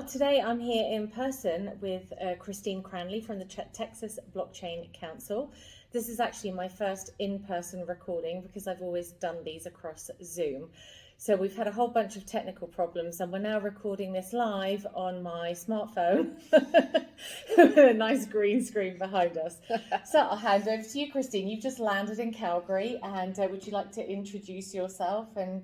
Well, today I'm here in person with Kristine Cranley from the Texas Blockchain Council. This is actually my first in-person recording because I've always done these across Zoom. So we've had a whole bunch of technical problems and we're now recording this live on my smartphone with a nice green screen behind us. So I'll hand over to you, Kristine. You've just landed in Calgary, and would you like to introduce yourself and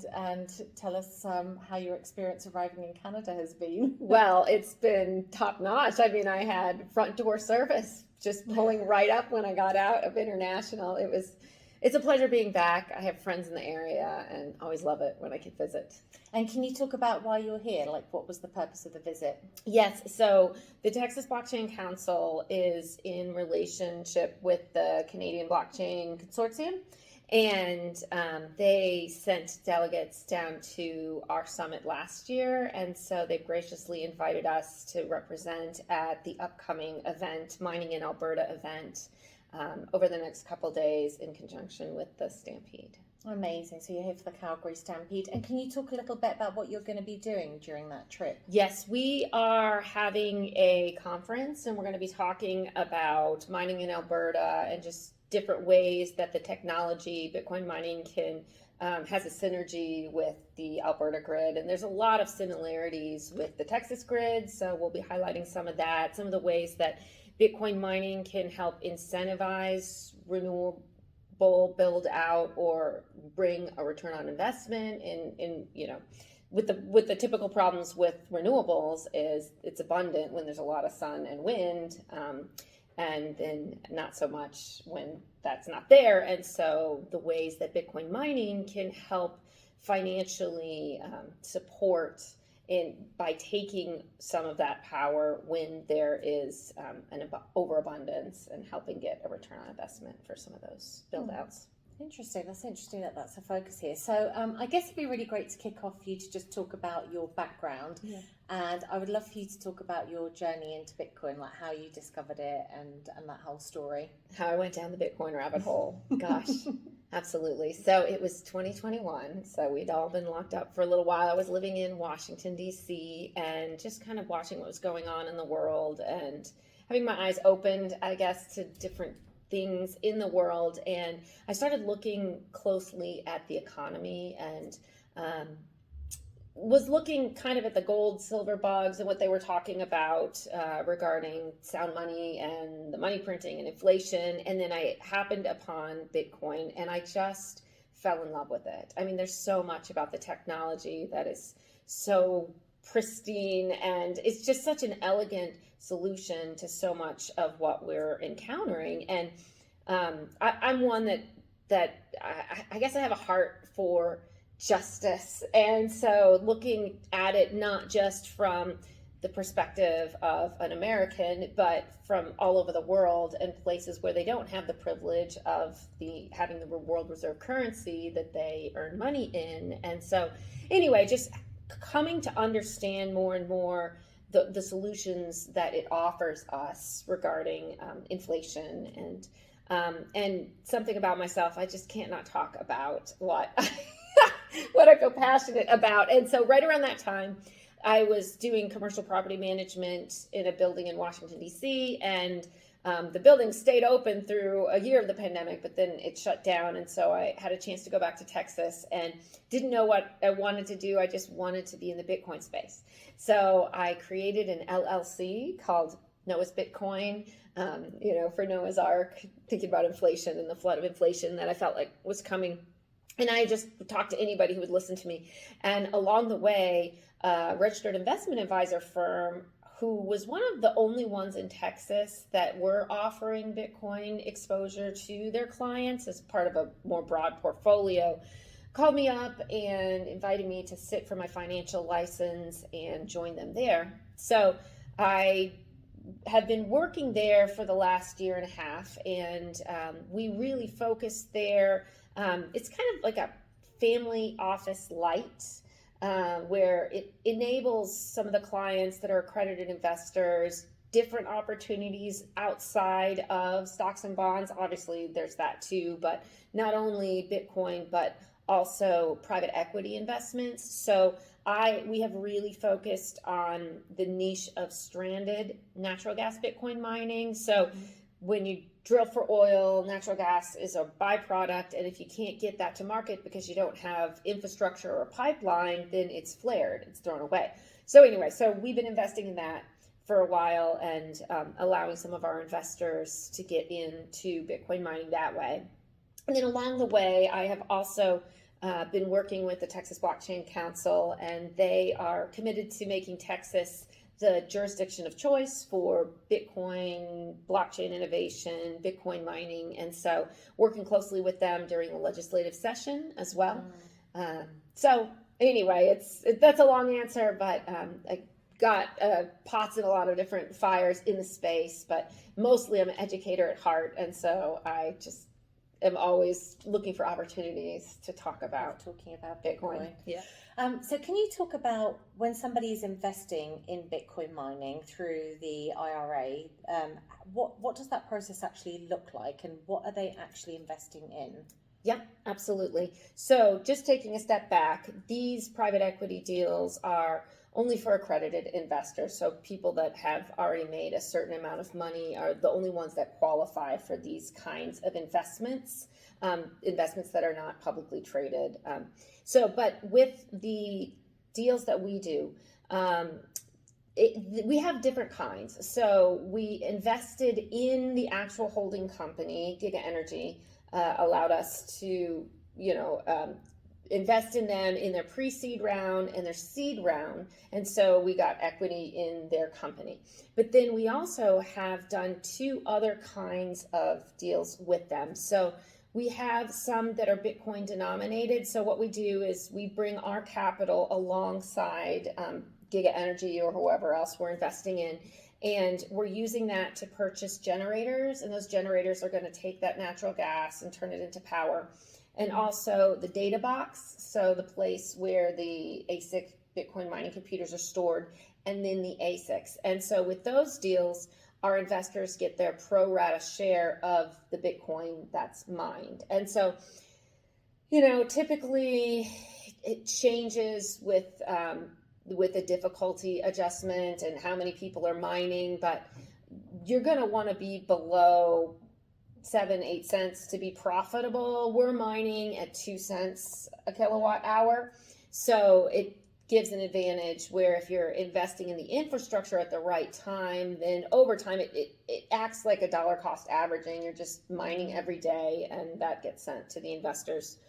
tell us how your experience arriving in Canada has been? Well, it's been top notch. I mean, I had front door service just pulling right up when I got out of international. It's a pleasure being back. I have friends in the area and always love it when I can visit. And can you talk about why you're here? Like, what was the purpose of the visit? Yes, so the Texas Blockchain Council is in relationship with the Canadian Blockchain Consortium, and they sent delegates down to our summit last year, and so they graciously invited us to represent at the upcoming event, Mining in Alberta event, over the next couple days in conjunction with the Stampede. Amazing. So you're here for the Calgary Stampede. And can you talk a little bit about what you're going to be doing during that trip? Yes, we are having a conference and we're going to be talking about mining in Alberta and just different ways that the technology, Bitcoin mining, can has a synergy with the Alberta grid. And there's a lot of similarities with the Texas grid. So we'll be highlighting some of that, some of the ways that Bitcoin mining can help incentivize renewable build out or bring a return on investment in with the typical problems with renewables is it's abundant when there's a lot of sun and wind, and then not so much when that's not there. And so the ways that Bitcoin mining can help financially support by taking some of that power when there is an overabundance and helping get a return on investment for some of those build outs. Interesting. That's interesting that that's a focus here. So I guess it'd be really great to kick off for you to just talk about your background. Yeah. And I would love for you to talk about your journey into Bitcoin, like how you discovered it and that whole story. How I went down the Bitcoin rabbit hole. Gosh, absolutely. So it was 2021. So we'd all been locked up for a little while. I was living in Washington, D.C. and just kind of watching what was going on in the world and having my eyes opened, I guess, to different things in the world. And I started looking closely at the economy and was looking kind of at the gold, silver bugs and what they were talking about regarding sound money and the money printing and inflation. And then I happened upon Bitcoin and I just fell in love with it. I mean, there's so much about the technology that is so pristine and it's just such an elegant solution to so much of what we're encountering. And I'm one that I guess I have a heart for justice. And so looking at it not just from the perspective of an American, but from all over the world and places where they don't have the privilege of having the world reserve currency that they earn money in. And so anyway, just coming to understand more and more the solutions that it offers us regarding inflation and something about myself, I just can't not talk about what I feel passionate about. And so right around that time, I was doing commercial property management in a building in Washington, D.C., and the building stayed open through a year of the pandemic, but then it shut down. And so I had a chance to go back to Texas and didn't know what I wanted to do. I just wanted to be in the Bitcoin space. So I created an LLC called Noah's Bitcoin, for Noah's Ark, thinking about inflation and the flood of inflation that I felt like was coming. And I just talked to anybody who would listen to me. And along the way, a registered investment advisor firm who was one of the only ones in Texas that were offering Bitcoin exposure to their clients as part of a more broad portfolio, called me up and invited me to sit for my financial license and join them there. So I have been working there for the last year and a half, and we really focused there. It's kind of like a family office light, where it enables some of the clients that are accredited investors different opportunities outside of stocks and bonds. Obviously, there's that too, but not only Bitcoin, but also private equity investments. So we have really focused on the niche of stranded natural gas Bitcoin mining. So when you drill for oil, natural gas is a byproduct, and if you can't get that to market because you don't have infrastructure or pipeline, then it's flared, it's thrown away. So anyway, so we've been investing in that for a while, and allowing some of our investors to get into Bitcoin mining that way. And then along the way, I have also been working with the Texas Blockchain Council, and they are committed to making Texas the jurisdiction of choice for Bitcoin, blockchain innovation, Bitcoin mining. And so working closely with them during the legislative session as well. So anyway, that's a long answer, but I got pots in a lot of different fires in the space, but mostly I'm an educator at heart. And so I just am always looking for opportunities to talk about Bitcoin. Yeah. So can you talk about when somebody is investing in Bitcoin mining through the IRA, what does that process actually look like, and what are they actually investing in? Yeah, absolutely. So just taking a step back, these private equity deals are only for accredited investors. So people that have already made a certain amount of money are the only ones that qualify for these kinds of investments, investments that are not publicly traded. But with the deals that we do, we have different kinds. So we invested in the actual holding company, Giga Energy, allowed us to, invest in them in their pre-seed round and their seed round. And so we got equity in their company. But then we also have done two other kinds of deals with them. So we have some that are Bitcoin denominated. So what we do is we bring our capital alongside Giga Energy or whoever else we're investing in. And we're using that to purchase generators. And those generators are going to take that natural gas and turn it into power. And also the data box, so the place where the ASIC Bitcoin mining computers are stored, and then the ASICs. And so with those deals, our investors get their pro rata share of the Bitcoin that's mined. And so, typically it changes with the difficulty adjustment and how many people are mining, but you're going to want to be below 7-8 cents to be profitable. We're mining at 2 cents a kilowatt hour. So it gives an advantage where if you're investing in the infrastructure at the right time, then over time it acts like a dollar cost averaging. You're just mining every day, and that gets sent to the investors'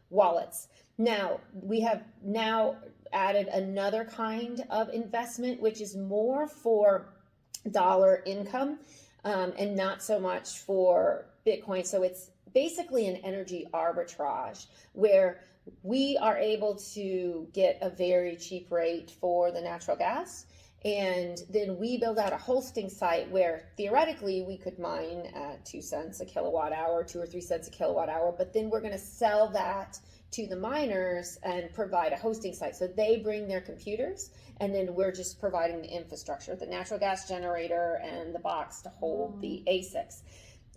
wallets. Now, we have now added another kind of investment, which is more for dollar income and not so much for Bitcoin. So it's basically an energy arbitrage where we are able to get a very cheap rate for the natural gas. And then we build out a hosting site where theoretically we could mine at 2 cents a kilowatt hour, 2 or 3 cents a kilowatt hour, but then we're going to sell that to the miners and provide a hosting site. So they bring their computers, and then we're just providing the infrastructure, the natural gas generator and the box to hold the ASICs.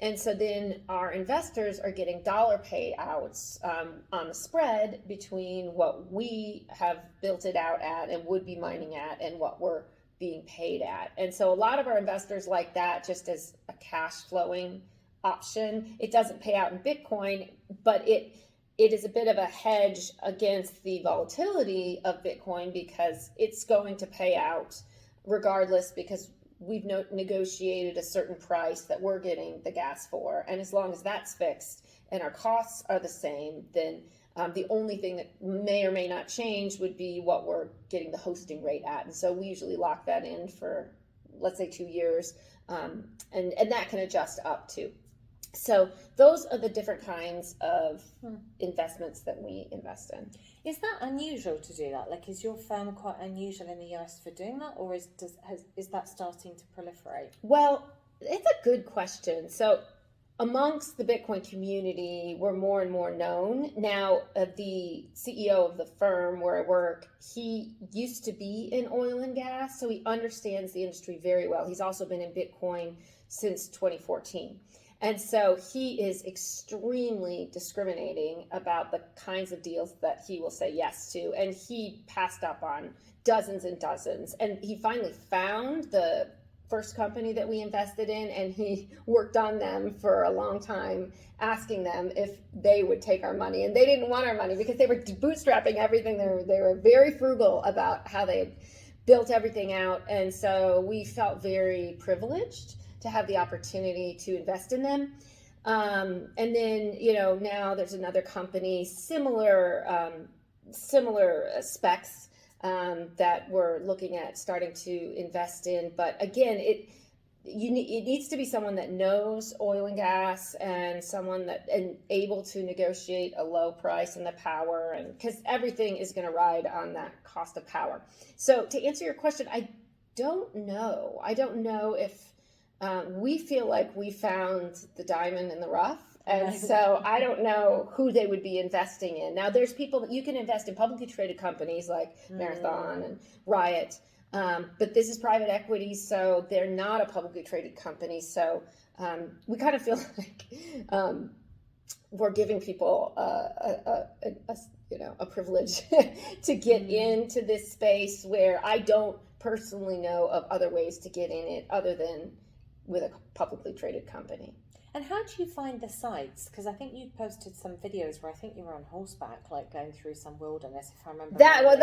And so then our investors are getting dollar payouts on the spread between what we have built it out at and would be mining at and what we're being paid at. And so a lot of our investors like that just as a cash flowing option. It doesn't pay out in Bitcoin, but it is a bit of a hedge against the volatility of Bitcoin because it's going to pay out regardless, because we've negotiated a certain price that we're getting the gas for. And as long as that's fixed and our costs are the same, then the only thing that may or may not change would be what we're getting the hosting rate at. And so we usually lock that in for, let's say, 2 years. And that can adjust up too. So those are the different kinds of investments that we invest in. Is that unusual to do that? Like, is your firm quite unusual in the US for doing that, or is that starting to proliferate? Well, it's a good question. So amongst the Bitcoin community, we're more and more known. Now, the CEO of the firm where I work, he used to be in oil and gas, so he understands the industry very well. He's also been in Bitcoin since 2014. And so he is extremely discriminating about the kinds of deals that he will say yes to. And he passed up on dozens and dozens. And he finally found the first company that we invested in, and he worked on them for a long time, asking them if they would take our money. And they didn't want our money because they were bootstrapping everything. They were very frugal about how they had built everything out. And so we felt very privileged to have the opportunity to invest in them. And then, now there's another company, similar specs, that we're looking at starting to invest in. But again, it needs to be someone that knows oil and gas, and someone that and able to negotiate a low price and the power, and because everything is going to ride on that cost of power. So to answer your question, I don't know if we feel like we found the diamond in the rough. And so I don't know who they would be investing in. Now, there's people that you can invest in publicly traded companies like Marathon and Riot, but this is private equity, so they're not a publicly traded company. So we kind of feel like we're giving people a privilege to get into this space where I don't personally know of other ways to get in it other than with a publicly traded company. And how do you find the sites? Because I think you posted some videos where I think you were on horseback, like going through some wilderness, if I remember. That was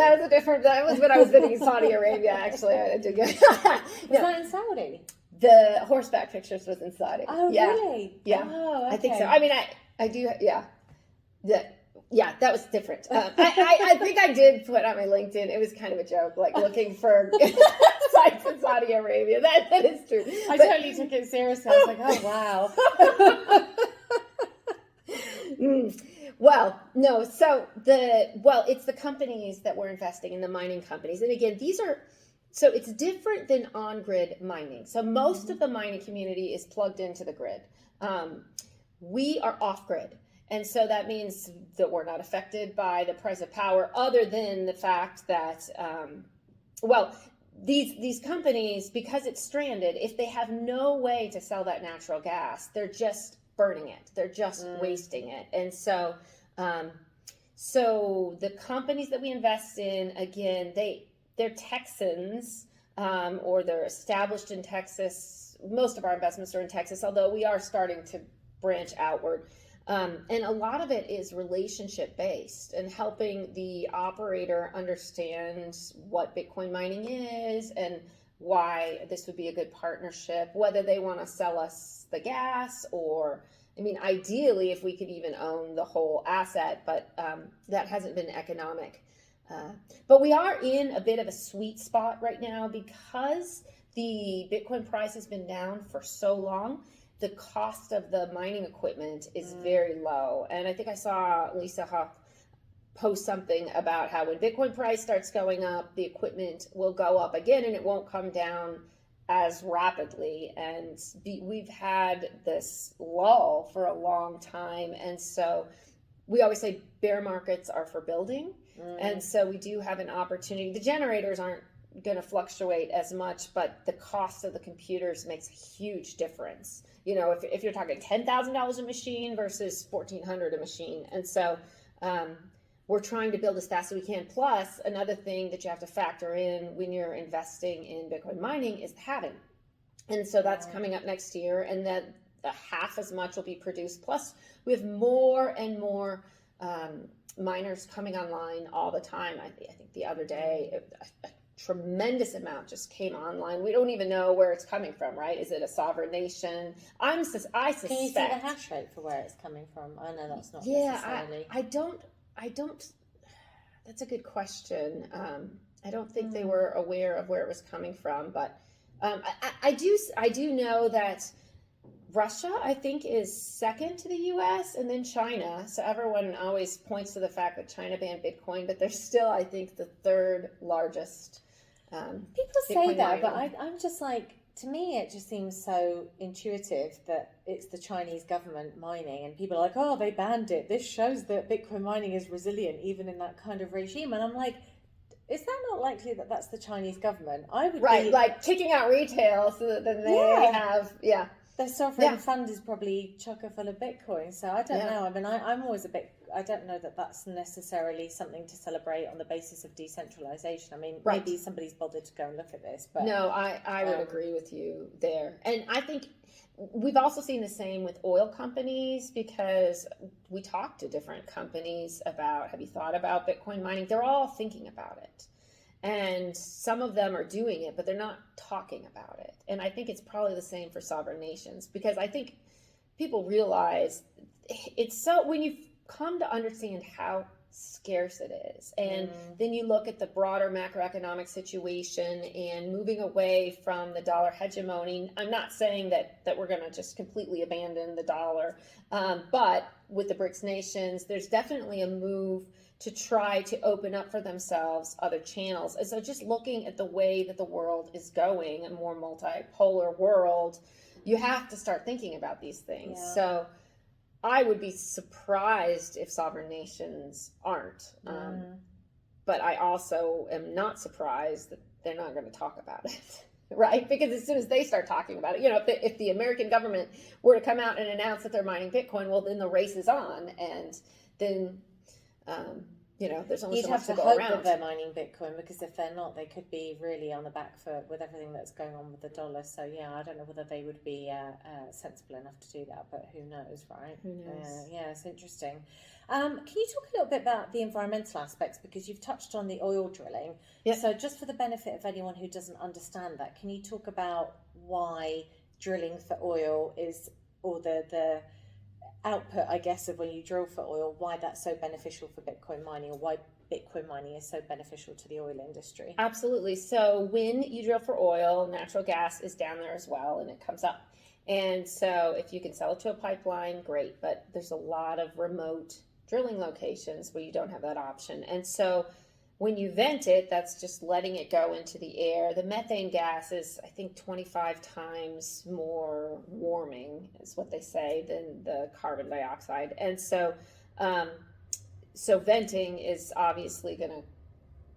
when I was visiting Saudi Arabia, actually. I did get Was that in Saudi? The horseback pictures was in Saudi. Oh, yeah. Really? Yeah. Oh, okay. I think so. I mean, I do, yeah. That was different. I think I did put on my LinkedIn, it was kind of a joke, like looking for sites in Saudi Arabia. That is true. I totally took it seriously. I was like, oh, wow. Well, no. So it's the companies that we're investing in, the mining companies. And again, so it's different than on-grid mining. So most of the mining community is plugged into the grid. We are off-grid. And so that means that we're not affected by the price of power, other than the fact that, these companies, because it's stranded, if they have no way to sell that natural gas, they're just burning it. They're just wasting it. And so, the companies that we invest in, again, they're Texans, or they're established in Texas. Most of our investments are in Texas, although we are starting to branch outward. And a lot of it is relationship based and helping the operator understand what Bitcoin mining is and why this would be a good partnership, whether they want to sell us the gas or, ideally if we could even own the whole asset, but that hasn't been economic. But we are in a bit of a sweet spot right now because the Bitcoin price has been down for so long. The cost of the mining equipment is very low. And I think I saw Lisa Huff post something about how when Bitcoin price starts going up, the equipment will go up again and it won't come down as rapidly. And we've had this lull for a long time. And so we always say bear markets are for building. And so we do have an opportunity. The generators aren't going to fluctuate as much, but the cost of the computers makes a huge difference. If you're talking $10,000 a machine versus $1,400 a machine. And so we're trying to build as fast as we can. Plus, another thing that you have to factor in when you're investing in Bitcoin mining is the halving. And so that's coming up next year, and then half as much will be produced. Plus, we have more and more miners coming online all the time. I think the other day, a tremendous amount just came online. We don't even know where it's coming from, right? Is it a sovereign nation? I suspect. Can you see the hash rate for where it's coming from? I know that's not necessarily. I don't. That's a good question. I don't think they were aware of where it was coming from, but I do know that Russia, I think, is second to the U.S. and then China. So everyone always points to the fact that China banned Bitcoin, but they're still, I think, the third largest. People say that, but I'm just like, to me, it just seems so intuitive that it's the Chinese government mining, and people are like, oh, they banned it. This shows that Bitcoin mining is resilient even in that kind of regime. And I'm like, is that not likely that that's the Chinese government? I would like kicking out retail so that then they have, their sovereign Yeah. fund is probably chocker full of Bitcoin. So I don't Yeah. know. I mean, I'm always a bit, I don't know that that's necessarily something to celebrate on the basis of decentralization. I mean, Right. maybe somebody's bothered to go and look at this, but No, I would agree with you there. And I think we've also seen the same with oil companies, because we talk to different companies about, have you thought about Bitcoin mining? They're all thinking about it. And some of them are doing it, but they're not talking about it. And I think it's probably the same for sovereign nations, because I think people realize it's so, when you come to understand how scarce it is, and then you look at the broader macroeconomic situation and moving away from the dollar hegemony. I'm not saying that we're going to just completely abandon the dollar, but with the BRICS nations, there's definitely a move to try to open up for themselves other channels. And so just looking at the way that the world is going, a more multipolar world, you have to start thinking about these things. Yeah. So I would be surprised if sovereign nations aren't. But I also am not surprised that they're not going to talk about it, right? Because as soon as they start talking about it, if the American government were to come out and announce that they're mining Bitcoin, well, then the race is on. And then, there's only you'd so have much to to go hope around. that they're mining Bitcoin, because if they're not, they could be really on the back foot with everything that's going on with the dollar. So yeah, I don't know whether they would be sensible enough to do that, but who knows, right? Who knows? Yeah, it's interesting. Can you talk a little bit about the environmental aspects, because you've touched on the oil drilling? Yeah. So just for the benefit of anyone who doesn't understand that, can you talk about why drilling for oil is, or the output, I guess, of when you drill for oil, why that's so beneficial for Bitcoin mining, or why Bitcoin mining is so beneficial to the oil industry? Absolutely. So when you drill for oil, natural gas is down there as well, and it comes up. And so if you can sell it to a pipeline, great. But there's a lot of remote drilling locations where you don't have that option. And so when you vent it, that's just letting it go into the air. The methane gas is, I think, 25 times more warming, is what they say, than the carbon dioxide. And so, so venting is obviously going to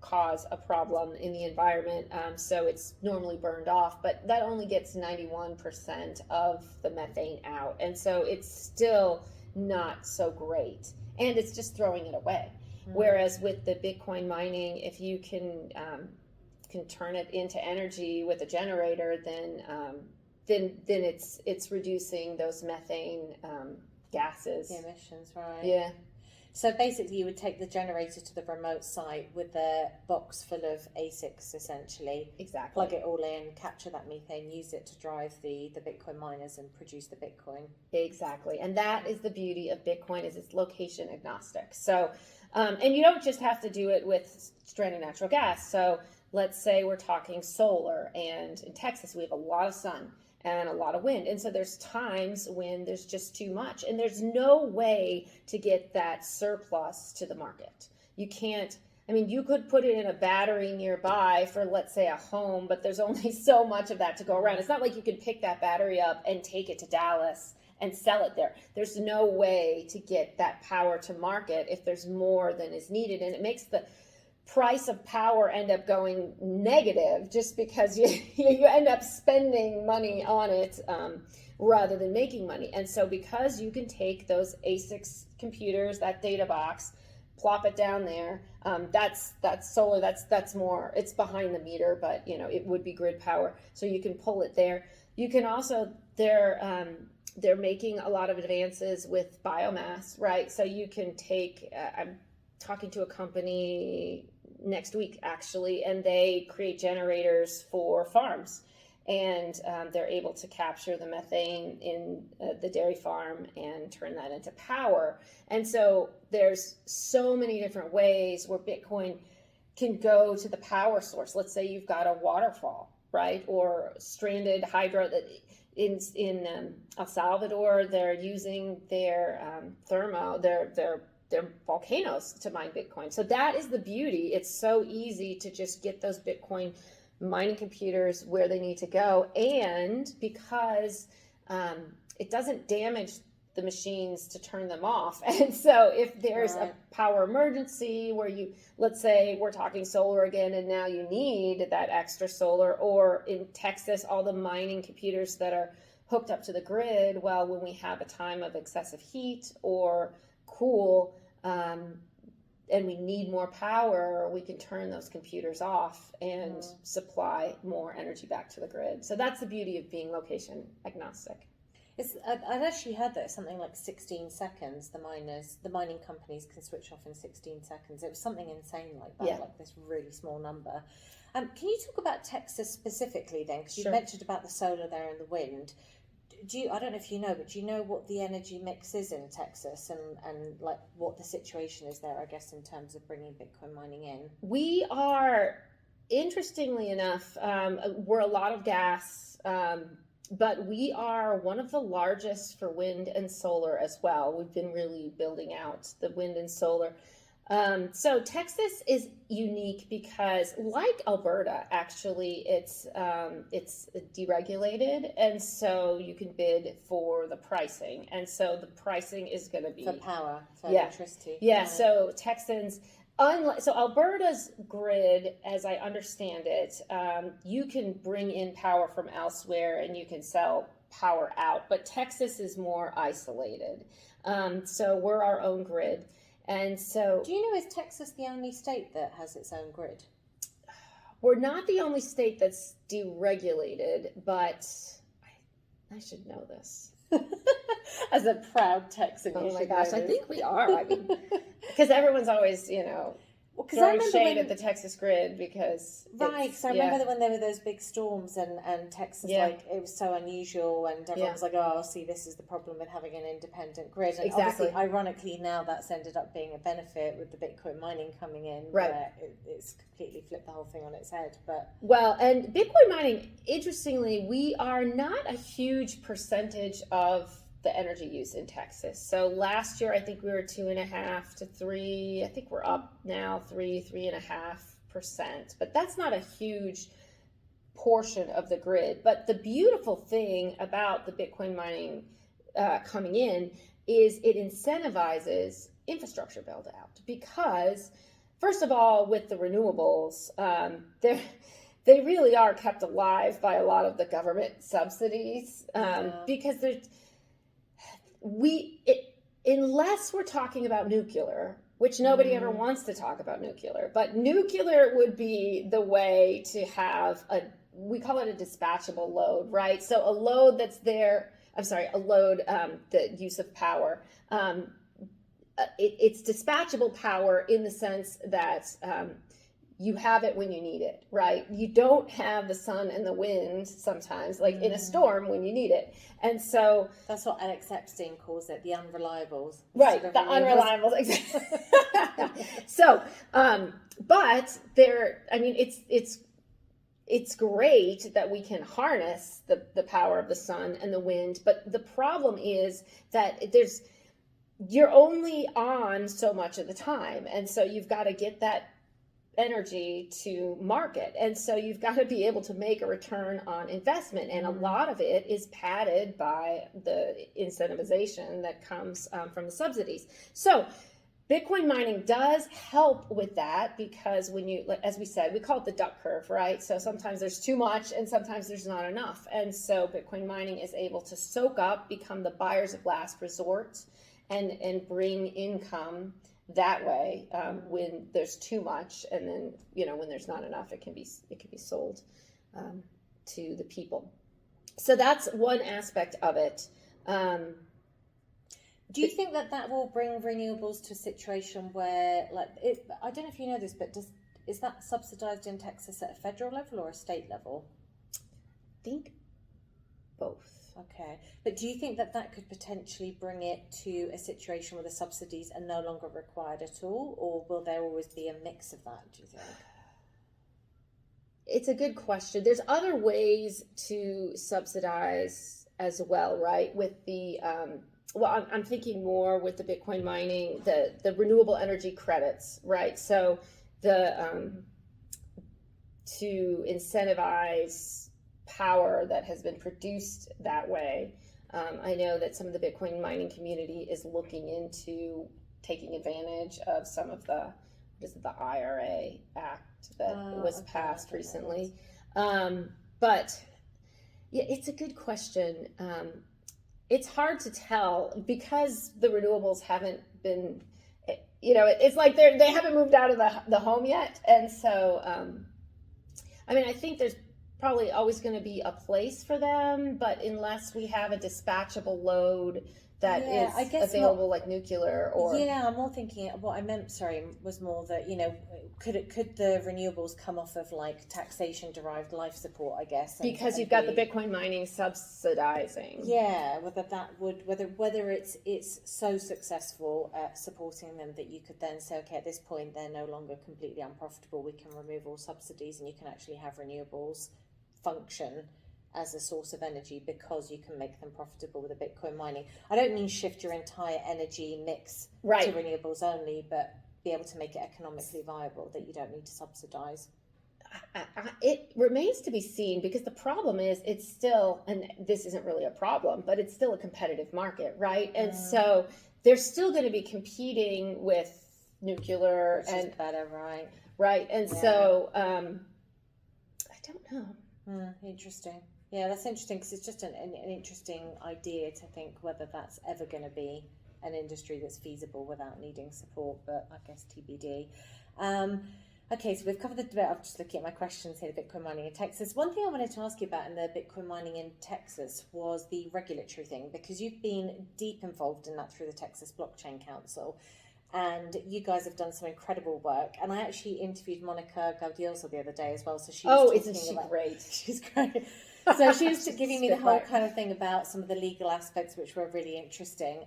cause a problem in the environment. So it's normally burned off, but that only gets 91% of the methane out. And so it's still not so great. And it's just throwing it away. Whereas with the Bitcoin mining, if you can turn it into energy with a generator, then it's reducing those methane gases. The emissions, right? Yeah. So basically, you would take the generator to the remote site with a box full of ASICs, essentially. Exactly. Plug it all in, capture that methane, use it to drive the Bitcoin miners and produce the Bitcoin. Exactly. And that is the beauty of Bitcoin, is it's location agnostic. So, and you don't just have to do it with stranded natural gas. So let's say we're talking solar, and in Texas, we have a lot of sun and a lot of wind. And so there's times when there's just too much, and there's no way to get that surplus to the market. You can't, I mean, you could put it in a battery nearby for, let's say, a home, but there's only so much of that to go around. It's not like you can pick that battery up and take it to Dallas and sell it there. There's no way to get that power to market if there's more than is needed. And it makes the price of power end up going negative, just because you end up spending money on it rather than making money. And so because you can take those ASICs computers, that data box, plop it down there, that's solar, that's more, it's behind the meter, but it would be grid power, so you can pull it there. You can also, they're making a lot of advances with biomass, right? So you can take, I'm talking to a company next week, actually, and they create generators for farms. And they're able to capture the methane in the dairy farm and turn that into power. And so there's so many different ways where Bitcoin can go to the power source. Let's say you've got a waterfall, right? Or stranded hydro. In El Salvador, they're using their their volcanoes to mine Bitcoin. So that is the beauty. It's so easy to just get those Bitcoin mining computers where they need to go. And because it doesn't damage the machines to turn them off. And so if there's a power emergency where let's say we're talking solar again, and now you need that extra solar, or in Texas, all the mining computers that are hooked up to the grid. Well, when we have a time of excessive heat or cool, and we need more power, we can turn those computers off and supply more energy back to the grid. So that's the beauty of being location agnostic. I've actually heard that it's something like 16 seconds. The mining companies can switch off in 16 seconds. It was something insane like that, like this really small number. Can you talk about Texas specifically then? Because you mentioned about the solar there and the wind. I don't know if you know, but do you know what the energy mix is in Texas and like what the situation is there, I guess, in terms of bringing Bitcoin mining in? We are, interestingly enough, we're a lot of gas, but we are one of the largest for wind and solar as well. We've been really building out the wind and solar. So Texas is unique because, like Alberta, actually, it's deregulated, and so you can bid for the pricing, and so the pricing is going to be for power, for electricity. Yeah. So Texans, so Alberta's grid, as I understand it, you can bring in power from elsewhere and you can sell power out, but Texas is more isolated. So we're our own grid. And so, do you know, is Texas the only state that has its own grid? We're not the only state that's deregulated, but I should know this. As a proud Texan, oh my gosh, I think we are. I mean, because everyone's always, throwing shade at the Texas grid because right. So I remember when there were those big storms and Texas, like it was so unusual, and everyone was like, "Oh, see, this is the problem with having an independent grid." And obviously, ironically, now that's ended up being a benefit with the Bitcoin mining coming in, where it's completely flipped the whole thing on its head. But and Bitcoin mining, interestingly, we are not a huge percentage of the energy use in Texas. So last year, I think we were 2.5 to 3. I think we're up now 3.5%. But that's not a huge portion of the grid. But the beautiful thing about the Bitcoin mining coming in is it incentivizes infrastructure build out, because first of all, with the renewables, they really are kept alive by a lot of the government subsidies, because unless we're talking about nuclear, which nobody ever wants to talk about nuclear, but nuclear would be the way to have we call it a dispatchable load, right? So a load that's there, the use of power. It's dispatchable power in the sense that you have it when you need it, right? You don't have the sun and the wind sometimes, like in a storm when you need it. And so that's what Alex Epstein calls it, the unreliables. Right, the unreliables. Exactly. So, but it's great that we can harness the power of the sun and the wind. But the problem is that you're only on so much of the time. And so you've got to get that energy to market, and so you've got to be able to make a return on investment, and a lot of it is padded by the incentivization that comes from the subsidies. So Bitcoin mining does help with that, because when you, as we said, we call it the duck curve, right? So sometimes there's too much and sometimes there's not enough, and so Bitcoin mining is able to soak up, become the buyers of last resort, and bring income that way, when there's too much, and then when there's not enough, it can be sold to the people. So that's one aspect of it. Do you think that will bring renewables to a situation where, I don't know if you know this, but is that subsidized in Texas at a federal level or a state level? I think both. Okay, but do you think that could potentially bring it to a situation where the subsidies are no longer required at all, or will there always be a mix of that, do you think? It's a good question. There's other ways to subsidize as well, right? With the, I'm thinking more with the Bitcoin mining, the renewable energy credits, right? So to incentivize power that has been produced that way. I know that some of the Bitcoin mining community is looking into taking advantage of some of the IRA Act that was passed recently. But Yeah, it's a good question. It's hard to tell because the renewables haven't been, it's like they haven't moved out of the home yet. And so, I mean, I think there's probably always going to be a place for them, but unless we have a dispatchable load that Yeah, I is guess available, like nuclear or. yeah, I'm more thinking what I meant, sorry, was more that, could the renewables come off of like taxation derived life support, I guess, Because and you've got the be, Bitcoin mining subsidizing. yeah, whether it's so successful at supporting them that you could then say, okay, at this point they're no longer completely unprofitable, we can remove all subsidies and you can actually have renewables function as a source of energy because you can make them profitable with the Bitcoin mining. I don't mean shift your entire energy mix Right. to renewables only, but be able to make it economically viable that you don't need to subsidize. It remains to be seen because the problem is it's still, and this isn't really a problem, but it's still a competitive market, right? And so they're still going to be competing with nuclear. Which is better, right? Right. And so I don't know. Interesting. Yeah, that's interesting because it's just an interesting idea to think whether that's ever going to be an industry that's feasible without needing support, but I guess TBD. Okay, so we've covered the debate. I'm just looking at my questions here, the Bitcoin mining in Texas. One thing I wanted to ask you about in the Bitcoin mining in Texas was the regulatory thing, because you've been deep involved in that through the Texas Blockchain Council. And you guys have done some incredible work. And I actually interviewed Monica Gaudioso the other day as well. So she was isn't she great? She's great. So she was giving me the whole kind of thing about some of the legal aspects, which were really interesting.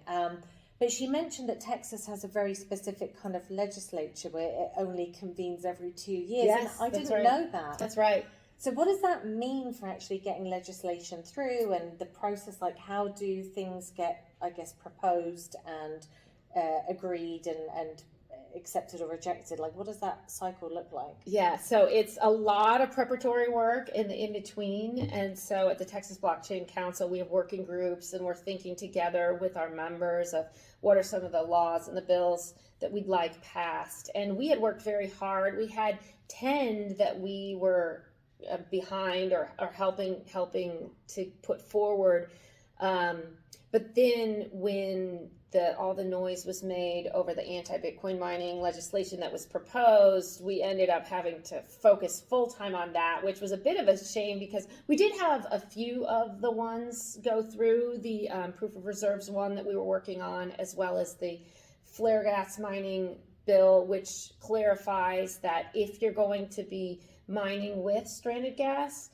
But she mentioned that Texas has a very specific kind of legislature where it only convenes every 2 years. Yes, and I didn't know that. That's right. So what does that mean for actually getting legislation through and the process? Like, how do things get, I guess, proposed and agreed and accepted or rejected? Like, what does that cycle look like? Yeah, so it's a lot of preparatory work in the in-between. And so at the Texas Blockchain Council, we have working groups and we're thinking together with our members of what are some of the laws and the bills that we'd like passed. And we had worked very hard. We had 10 that we were behind or helping to put forward. But then when all the noise was made over the anti-Bitcoin mining legislation that was proposed, we ended up having to focus full-time on that, which was a bit of a shame because we did have a few of the ones go through, the proof of reserves one that we were working on, as well as the flare gas mining bill, which clarifies that if you're going to be mining with stranded gas,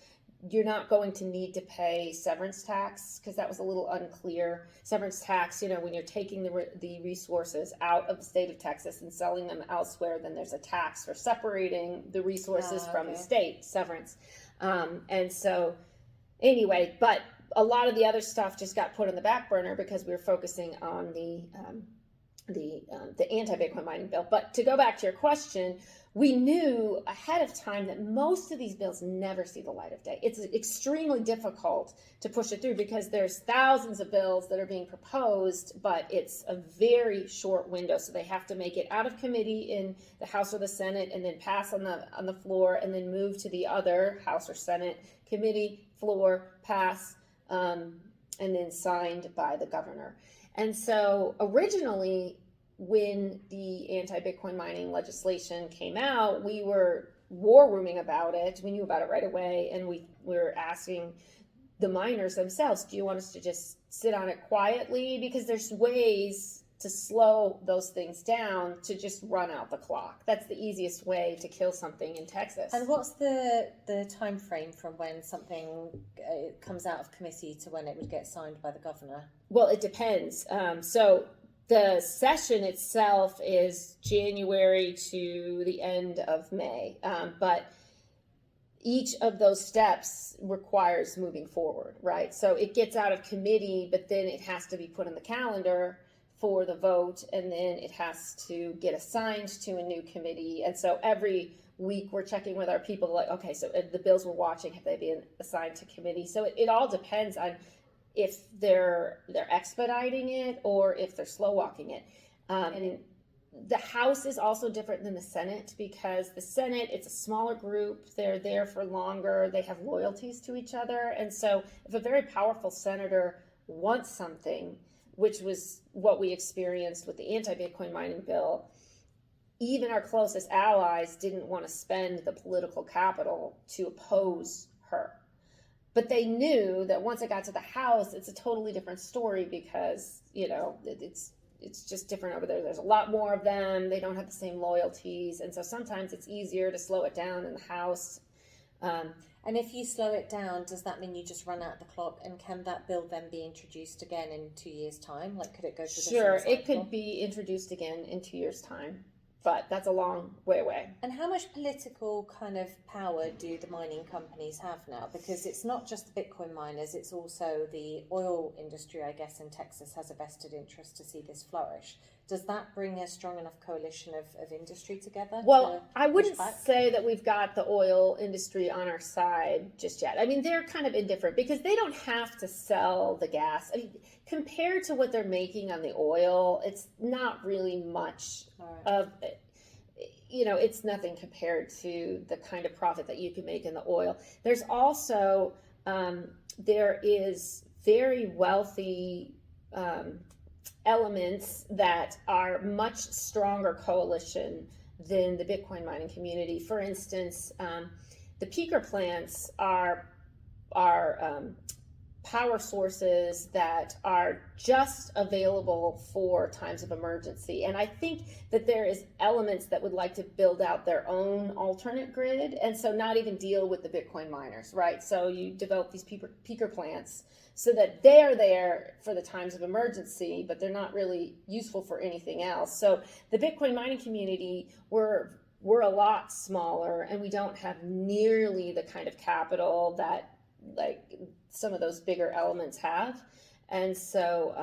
you're not going to need to pay severance tax, because that was a little unclear. Severance tax, when you're taking the resources out of the state of Texas and selling them elsewhere, then there's a tax for separating the resources from the state, severance. And so anyway, but a lot of the other stuff just got put on the back burner because we were focusing on the anti-Bitcoin mining bill. But to go back to your question, we knew ahead of time that most of these bills never see the light of day. It's extremely difficult to push it through because there's thousands of bills that are being proposed, but it's a very short window. So they have to make it out of committee in the House or the Senate and then pass on the floor and then move to the other House or Senate committee, floor, pass, and then signed by the governor. And so originally, when the anti-Bitcoin mining legislation came out, we were war rooming about it. We knew about it right away, and we were asking the miners themselves, do you want us to just sit on it quietly? Because there's ways to slow those things down to just run out the clock. That's the easiest way to kill something in Texas. And what's the time frame from when something comes out of committee to when it would get signed by the governor? Well, it depends. So the session itself is January to the end of May, but each of those steps requires moving forward, right? So it gets out of committee, but then it has to be put on the calendar for the vote, and then it has to get assigned to a new committee. And so every week we're checking with our people, like, okay, so the bills we're watching, have they been assigned to committee? So it all depends on if they're expediting it or if they're slow walking it. And the House is also different than the Senate, because the Senate, it's a smaller group. They're there for longer. They have loyalties to each other. And so if a very powerful senator wants something, which was what we experienced with the anti-Bitcoin mining bill, even our closest allies didn't want to spend the political capital to oppose her. But they knew that once it got to the House, it's a totally different story, because, it's just different over there. There's a lot more of them. They don't have the same loyalties. And so sometimes it's easier to slow it down in the House. And if you slow it down, does that mean you just run out the clock? And can that bill then be introduced again in 2 years' time? Like, could it go through the Sure, same it cycle? could be introduced again in 2 years' time. But that's a long way away. And how much political kind of power do the mining companies have now? Because it's not just the Bitcoin miners, it's also the oil industry, I guess, in Texas has a vested interest to see this flourish. Does that bring a strong enough coalition of industry together? Well, I wouldn't back? say that we've got the oil industry on our side just yet. I mean, they're kind of indifferent because they don't have to sell the gas. I mean, compared to what they're making on the oil, it's not really much of, it's nothing compared to the kind of profit that you can make in the oil. There's also, there is very wealthy elements that are much stronger coalition than the Bitcoin mining community. For instance, the peaker plants are power sources that are just available for times of emergency. And I think that there is elements that would like to build out their own alternate grid, and so not even deal with the Bitcoin miners, right? So you develop these peaker plants so that they're there for the times of emergency, but they're not really useful for anything else. So the Bitcoin mining community, we're a lot smaller, and we don't have nearly the kind of capital that like some of those bigger elements have. And so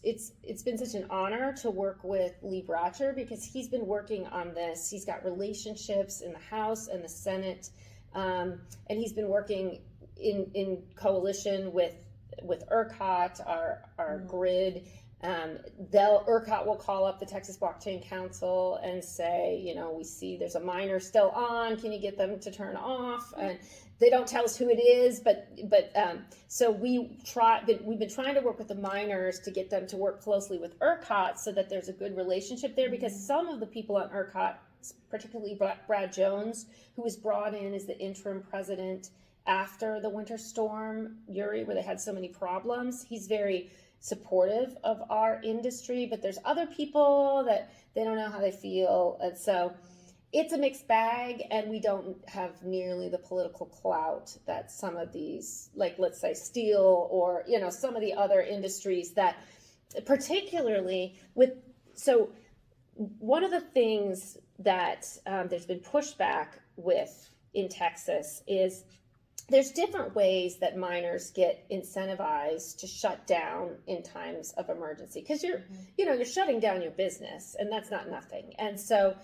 it's been such an honor to work with Lee Bratcher, because he's been working on this. He's got relationships in the House and the Senate, and he's been working in coalition with ERCOT, our grid. ERCOT will call up the Texas Blockchain Council and say, we see there's a miner still on. Can you get them to turn off? And they don't tell us who it is, but so we've been trying to work with the miners to get them to work closely with ERCOT so that there's a good relationship there, because some of the people on ERCOT, particularly Brad Jones, who was brought in as the interim president after the winter storm Uri, where they had so many problems, he's very supportive of our industry, but there's other people that they don't know how they feel. And so it's a mixed bag, and we don't have nearly the political clout that some of these, like, let's say steel or, some of the other industries that particularly with, so one of the things that there's been pushback with in Texas is there's different ways that miners get incentivized to shut down in times of emergency, because you're shutting down your business, and that's not nothing. And so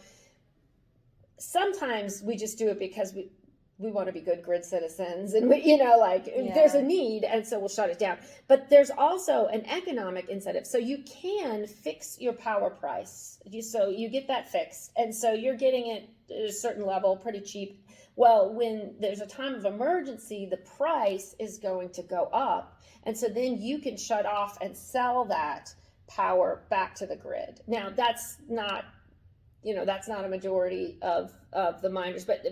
sometimes we just do it because we want to be good grid citizens, and there's a need, and so we'll shut it down. But there's also an economic incentive, so you can fix your power price. So you get that fixed, and so you're getting it at a certain level pretty cheap. Well, when there's a time of emergency, the price is going to go up. And so then you can shut off and sell that power back to the grid. Now, that's not a majority of the miners, but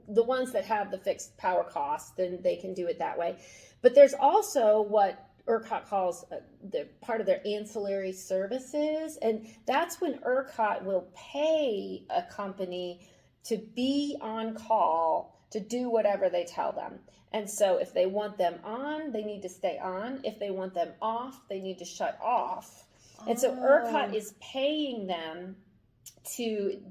the ones that have the fixed power costs, then they can do it that way. But there's also what ERCOT calls the part of their ancillary services. And that's when ERCOT will pay a company to be on call to do whatever they tell them. And so if they want them on, they need to stay on. If they want them off, they need to shut off. And so ERCOT is paying them to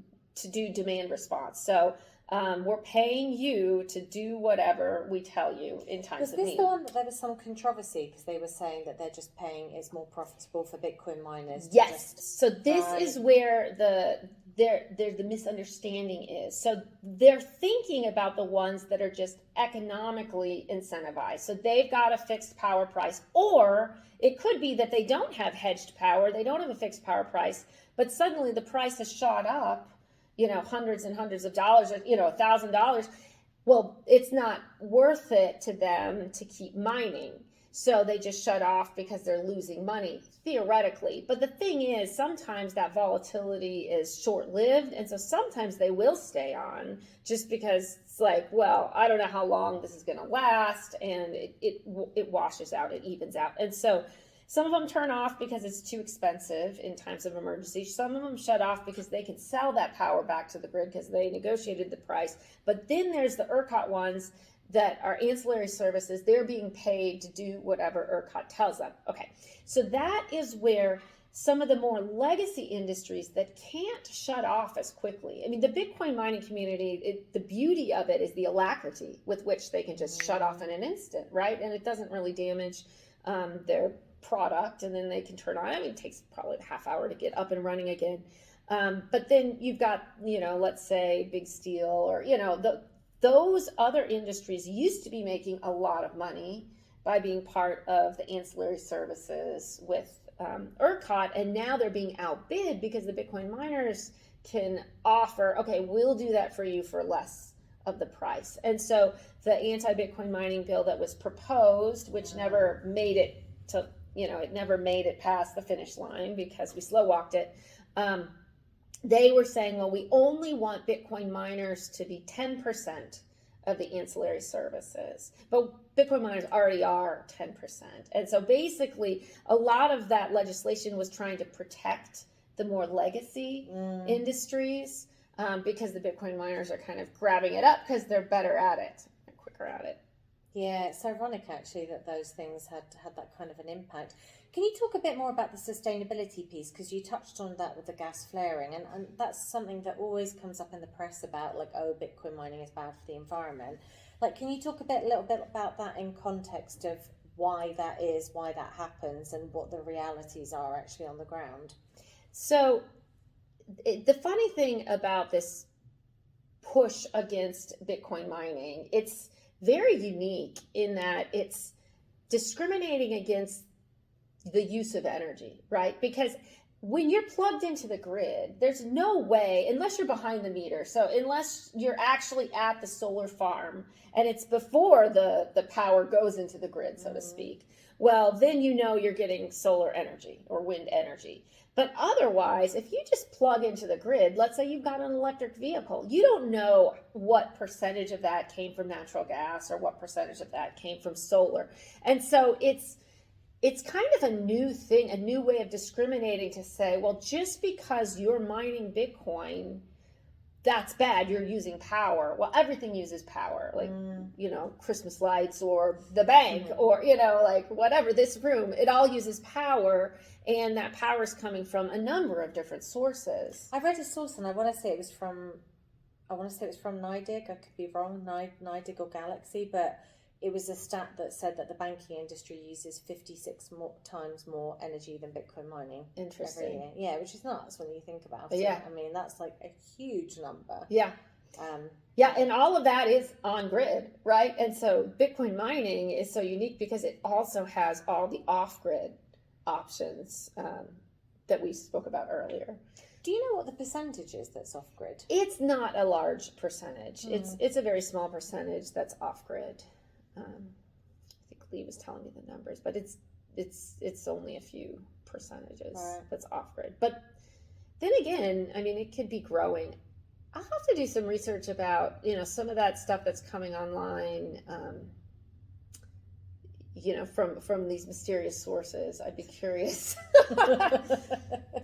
do demand response. So we're paying you to do whatever we tell you in times of need. Was this the one that there was some controversy because they were saying that they're just paying, it's more profitable for Bitcoin miners? Yes. So this is where the misunderstanding is. So they're thinking about the ones that are just economically incentivized. So they've got a fixed power price, or it could be that they don't have hedged power, they don't have a fixed power price, but suddenly the price has shot up, hundreds and hundreds of dollars, or, $1,000. Well, it's not worth it to them to keep mining. So they just shut off because they're losing money, theoretically. But the thing is, sometimes that volatility is short-lived, and so sometimes they will stay on just because it's like, well, I don't know how long this is going to last, and it washes out, it evens out. And so some of them turn off because it's too expensive in times of emergency. Some of them shut off because they can sell that power back to the grid because they negotiated the price. But then there's the ERCOT ones that are ancillary services. They're being paid to do whatever ERCOT tells them. Okay, so that is where some of the more legacy industries that can't shut off as quickly. I mean, the Bitcoin mining community, the beauty of it is the alacrity with which they can just shut off in an instant, right? And it doesn't really damage their product, and then they can turn on. I mean, it takes probably a half hour to get up and running again. But then you've got, let's say Big Steel, or, those other industries used to be making a lot of money by being part of the ancillary services with ERCOT, and now they're being outbid because the Bitcoin miners can offer, okay, we'll do that for you for less of the price. And so the anti-Bitcoin mining bill that was proposed, which never made it to, it never made it past the finish line because we slow walked it. They were saying, well, we only want Bitcoin miners to be 10% of the ancillary services. But Bitcoin miners already are 10%. And so basically, a lot of that legislation was trying to protect the more legacy industries because the Bitcoin miners are kind of grabbing it up because they're better at it, they're quicker at it. Yeah, it's ironic actually that those things had that kind of an impact. Can you talk a bit more about the sustainability piece? Because you touched on that with the gas flaring, and that's something that always comes up in the press about, like, oh, Bitcoin mining is bad for the environment. Like, can you talk a little bit about that in context of why that is, why that happens, and what the realities are actually on the ground? So the funny thing about this push against Bitcoin mining, it's very unique in that it's discriminating against the use of energy, right? Because when you're plugged into the grid, there's no way, unless you're behind the meter, so unless you're actually at the solar farm and it's before the power goes into the grid, so to speak, well, then you're getting solar energy or wind energy. But otherwise, if you just plug into the grid, let's say you've got an electric vehicle, you don't know what percentage of that came from natural gas or what percentage of that came from solar. And so it's kind of a new thing, a new way of discriminating to say, well, just because you're mining Bitcoin, that's bad, you're using power. Well, everything uses power, like, Christmas lights or the bank or, like whatever, this room, it all uses power. And that power is coming from a number of different sources. I read a source, and I want to say it was from NIDIG. I could be wrong, NIDIG or Galaxy, but it was a stat that said that the banking industry uses 56 times more energy than Bitcoin mining. Interesting. Every year. Yeah, which is nuts when you think about it. Yeah. I mean, that's like a huge number. Yeah. Yeah, and all of that is on grid, right? And so Bitcoin mining is so unique because it also has all the off-grid options that we spoke about earlier. Do you know what the percentage is that's off-grid? It's not a large percentage. It's a very small percentage that's off-grid. I think Lee was telling me the numbers, but it's only a few percentages that's off-grid. But then again, I mean, it could be growing. I'll have to do some research about, some of that stuff that's coming online, from these mysterious sources. I'd be curious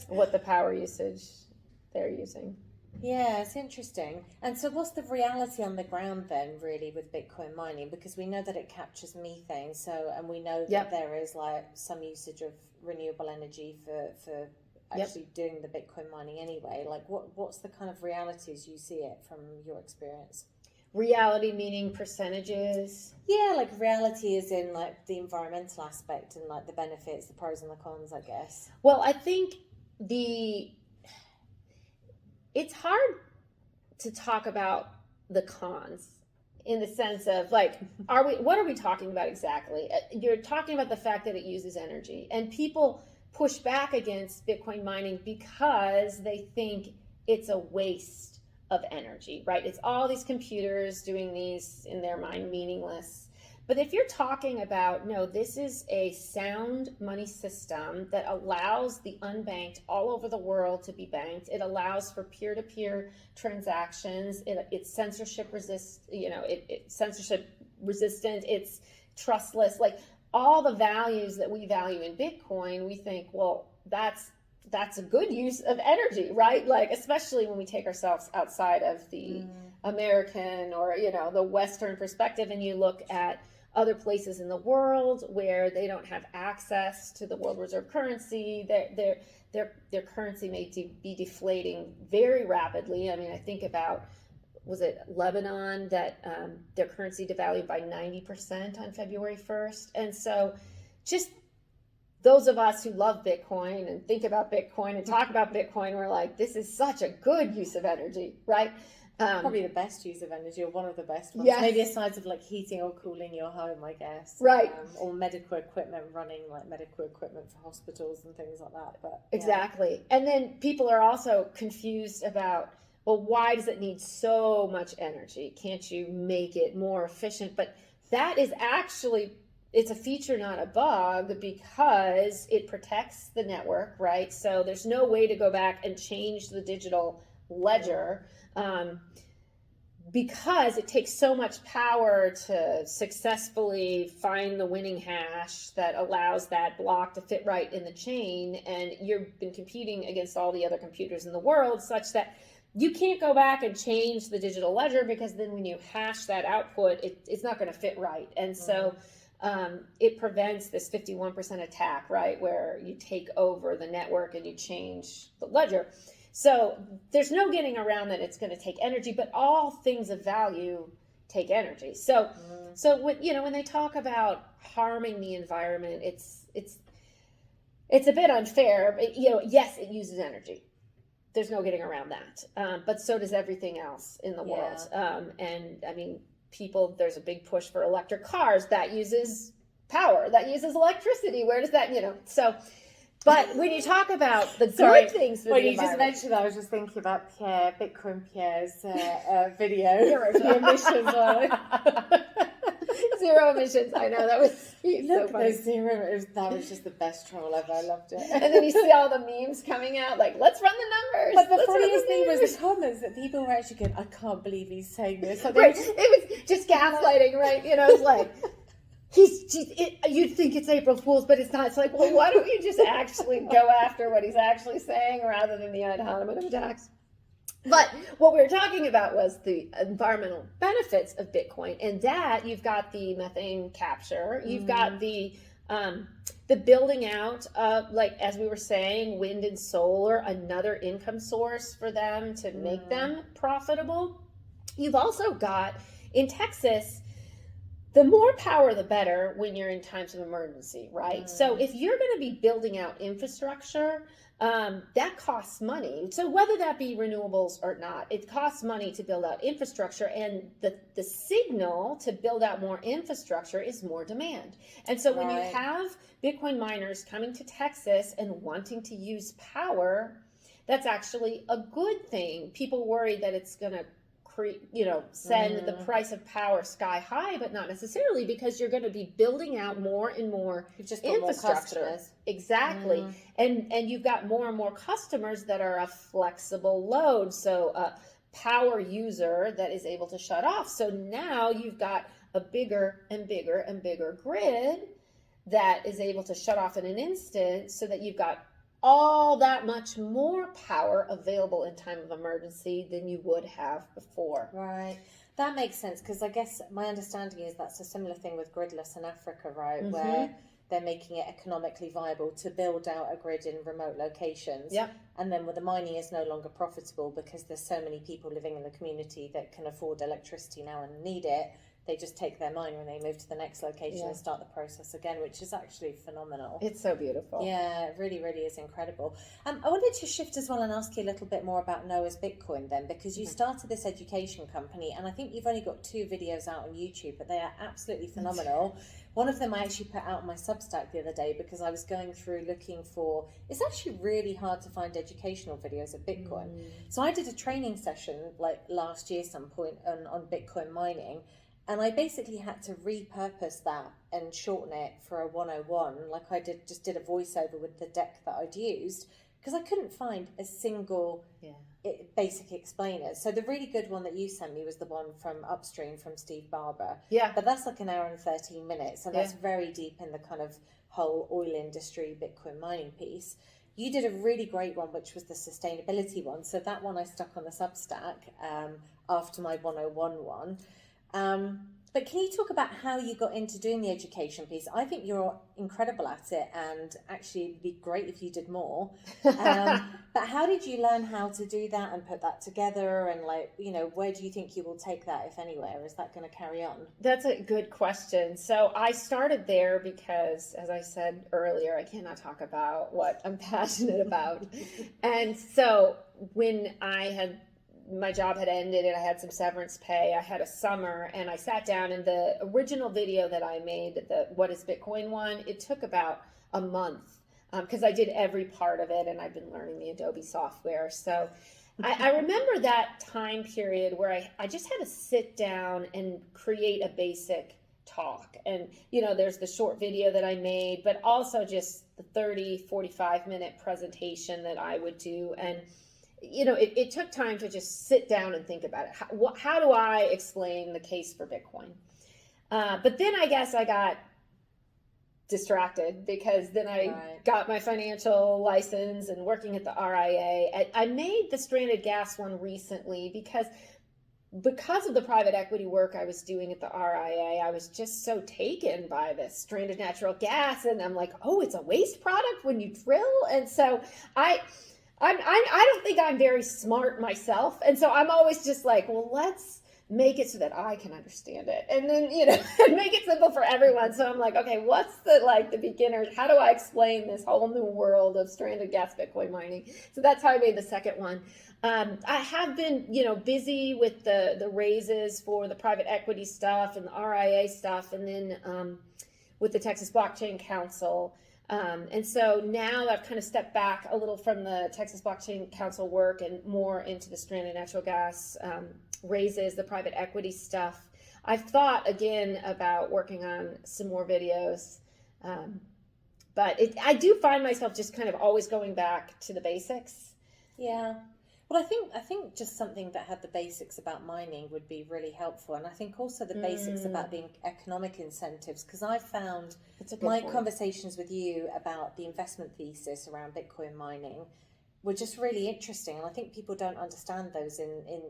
what the power usage they're using. Yeah, it's interesting. And so what's the reality on the ground then, really, with Bitcoin mining? Because we know that it captures methane, and we know that there is like some usage of renewable energy for actually doing the Bitcoin mining anyway. Like what's the kind of realities you see it from your experience? Reality meaning percentages? Yeah, like reality is in like the environmental aspect and like the benefits, the pros and the cons, I guess. Well, I think it's hard to talk about the cons in the sense of like, what are we talking about exactly? You're talking about the fact that it uses energy, and people push back against Bitcoin mining because they think it's a waste of energy, right? It's all these computers doing these, in their mind, meaningless. But if you're talking about, no, this is a sound money system that allows the unbanked all over the world to be banked. It allows for peer-to-peer transactions. It's censorship censorship resistant. It's trustless. Like all the values that we value in Bitcoin, we think, well, that's a good use of energy, right? Like, especially when we take ourselves outside of the American or, the Western perspective, and you look at other places in the world where they don't have access to the world reserve currency. Their currency may be deflating very rapidly. I mean, I think about, was it Lebanon, that their currency devalued by 90% on February 1st. And so just those of us who love Bitcoin and think about Bitcoin and talk about Bitcoin, we're like, this is such a good use of energy, right? Probably the best use of energy, or one of the best ones. Yes. Maybe aside of like heating or cooling your home, I guess. Right. Or medical equipment, running like medical equipment for hospitals and things like that. But exactly. And then people are also confused about, well, why does it need so much energy? Can't you make it more efficient? But that is actually, it's a feature, not a bug, because it protects the network, right? So there's no way to go back and change the digital ledger. Because it takes so much power to successfully find the winning hash that allows that block to fit right in the chain, and you've been competing against all the other computers in the world, such that you can't go back and change the digital ledger, because then when you hash that output, it's not going to fit right. And so it prevents this 51% attack, right, where you take over the network and you change the ledger. So there's no getting around that it's going to take energy, but all things of value take energy. So when they talk about harming the environment, it's a bit unfair. But, yes, it uses energy. There's no getting around that. But so does everything else in the world. And I mean, there's a big push for electric cars that uses power, that uses electricity. Where does that, so. But when you talk about the good things for the environment. Just mentioned that, I was just thinking about Bitcoin Pierre's video. The emissions one. Zero emissions. I know, that was so funny. That was just the best troll ever. I loved it. And then you see all the memes coming out, like, let's run the numbers. But the funniest thing was the comments that people were actually going, I can't believe he's saying this. Right. It was just gaslighting, right? It's like, you'd think it's April Fool's, but it's not. It's like, well, why don't you just actually go after what he's actually saying rather than the ad hominem attacks? But what we were talking about was the environmental benefits of Bitcoin, and that you've got the methane capture, you've got the building out of, like, as we were saying, wind and solar, another income source for them to make them profitable. You've also got, in Texas, the more power, the better when you're in times of emergency, right? So if you're going to be building out infrastructure, that costs money. So whether that be renewables or not, it costs money to build out infrastructure, and the signal to build out more infrastructure is more demand. And so when you have Bitcoin miners coming to Texas and wanting to use power, that's actually a good thing. People worry that it's going to send the price of power sky high, but not necessarily, because you're going to be building out more and more infrastructure. Exactly. And you've got more and more customers that are a flexible load. So a power user that is able to shut off. So now you've got a bigger and bigger and bigger grid that is able to shut off in an instant, so that you've got all that much more power available in time of emergency than you would have before. Right. That makes sense, because I guess my understanding is that's a similar thing with gridless in Africa, right? Where they're making it economically viable to build out a grid in remote locations. Yep. And then the mining is no longer profitable because there's so many people living in the community that can afford electricity now and need it. they just take their miner and they move to the next location and start the process again, which is actually phenomenal. It's so beautiful. Yeah, it really, really is incredible. I wanted to shift as well and ask you a little bit more about Noah's Bitcoin then, because you started this education company, and I think you've only got 2 videos out on YouTube, but they are absolutely phenomenal. One of them I actually put out on my Substack the other day because I was going through looking for, it's actually really hard to find educational videos of Bitcoin. So I did a training session like last year some point on Bitcoin mining, and I basically had to repurpose that and shorten it for a 101. Like I just did a voiceover with the deck that I'd used because I couldn't find a single basic explainer. So the really good one that you sent me was the one from Upstream from Steve Barber. Yeah. But that's like an hour and 13 minutes. And that's very deep in the kind of whole oil industry, Bitcoin mining piece. You did a really great one, which was the sustainability one. So that one I stuck on the Substack after my 101 one. But can you talk about how you got into doing the education piece? I think you're incredible at it, and actually it'd be great if you did more. But how did you learn how to do that and put that together? And like, you know, where do you think you will take that, if anywhere? Is that going to carry on? That's a good question. So I started there because, as I said earlier, I cannot talk about what I'm passionate about. And so when my job had ended and I had some severance pay, I had a summer, and I sat down, and the original video that I made, the What is Bitcoin one, it took about a month because I did every part of it, and I've been learning the Adobe software. So I remember that time period where I just had to sit down and create a basic talk. And, you know, there's the short video that I made, but also just the 30, 45-minute presentation that I would do. And you know, it took time to just sit down and think about it. How do I explain the case for Bitcoin? But then I guess I got distracted because then I got my financial license and working at the RIA. I made the stranded gas one recently because of the private equity work I was doing at the RIA. I was just so taken by this stranded natural gas, and I'm like, oh, it's a waste product when you drill. And so I don't think I'm very smart myself. And so I'm always just like, well, let's make it so that I can understand it. And then, you know, make it simple for everyone. So I'm like, okay, what's the beginners? How do I explain this whole new world of stranded gas Bitcoin mining? So that's how I made the second one. I have been, you know, busy with the raises for the private equity stuff and the RIA stuff. And then with the Texas Blockchain Council. And so now I've kind of stepped back a little from the Texas Blockchain Council work and more into the stranded natural gas raises, the private equity stuff. I've thought again about working on some more videos, but I do find myself just kind of always going back to the basics. Yeah. Well, I think just something that had the basics about mining would be really helpful. And I think also the basics about the economic incentives, because I've found my conversations with you about the investment thesis around Bitcoin mining were just really interesting. And I think people don't understand those in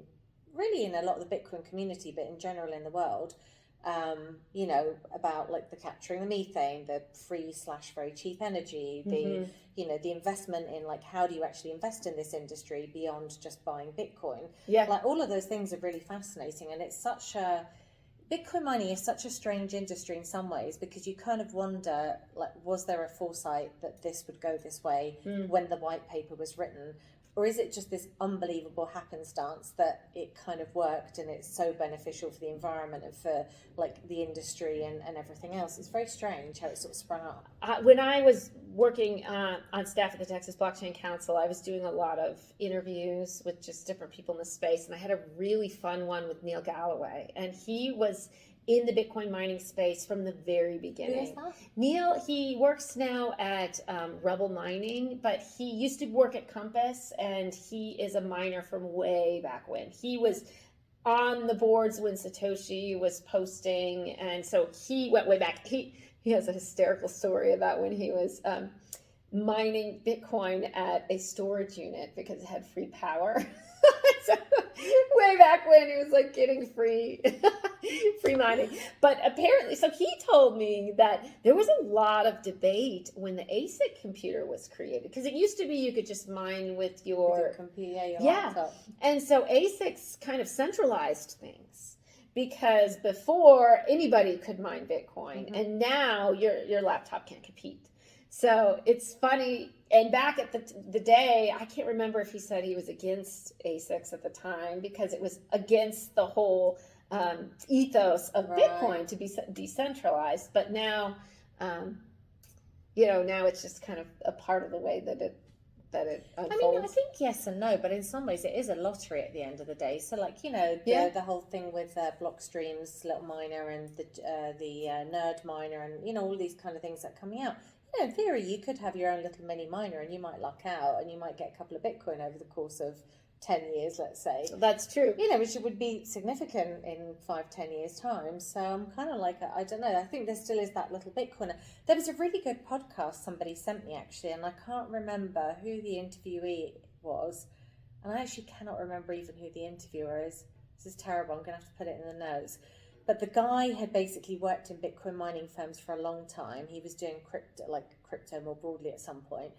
really in a lot of the Bitcoin community, but in general in the world. You know, about like the capturing the methane, the free/very cheap energy, the you know, the investment in like how do you actually invest in this industry beyond just buying Bitcoin. Yeah, like all of those things are really fascinating, and it's such a Bitcoin mining is such a strange industry in some ways, because you kind of wonder, like, was there a foresight that this would go this way when the white paper was written? Or is it just this unbelievable happenstance that it kind of worked and it's so beneficial for the environment and for like the industry and everything else? It's very strange how it sort of sprung up. When I was working on staff at the Texas Blockchain Council, I was doing a lot of interviews with just different people in the space. And I had a really fun one with Neil Galloway. And he was in the Bitcoin mining space from the very beginning. Who is that? Neil, he works now at Rebel Mining, but he used to work at Compass, and he is a miner from way back when. He was on the boards when Satoshi was posting, and so he went way back. He has a hysterical story about when he was mining Bitcoin at a storage unit because it had free power. So, way back when he was like getting free mining. But apparently, so he told me that there was a lot of debate when the ASIC computer was created, because it used to be you could just mine with your computer, your laptop. And so ASICs kind of centralized things. because before anybody could mine Bitcoin, Mm-hmm. and now your laptop can't compete. So it's funny. And back at the day, I can't remember if he said he was against ASICs at the time because it was against the whole ethos of Right. Bitcoin to be decentralized. But now, now it's just kind of a part of the way that it unfolds. I mean, I think yes and no, but in some ways it is a lottery at the end of the day. So, like, the whole thing with Blockstream's little miner and the nerd miner and, all these kind of things that are coming out. In theory, you could have your own little mini miner and you might luck out and you might get a couple of Bitcoin over the course of 10 years, let's say. That's true. Which would be significant in 5-10 years' time. So I'm kind of like, I don't know, I think there still is that little Bitcoiner. There was a really good podcast somebody sent me, actually, and I can't remember who the interviewee was. And I actually cannot remember even who the interviewer is. This is terrible. I'm going to have to put it in the notes. But the guy had basically worked in Bitcoin mining firms for a long time. He was doing crypto more broadly at some point.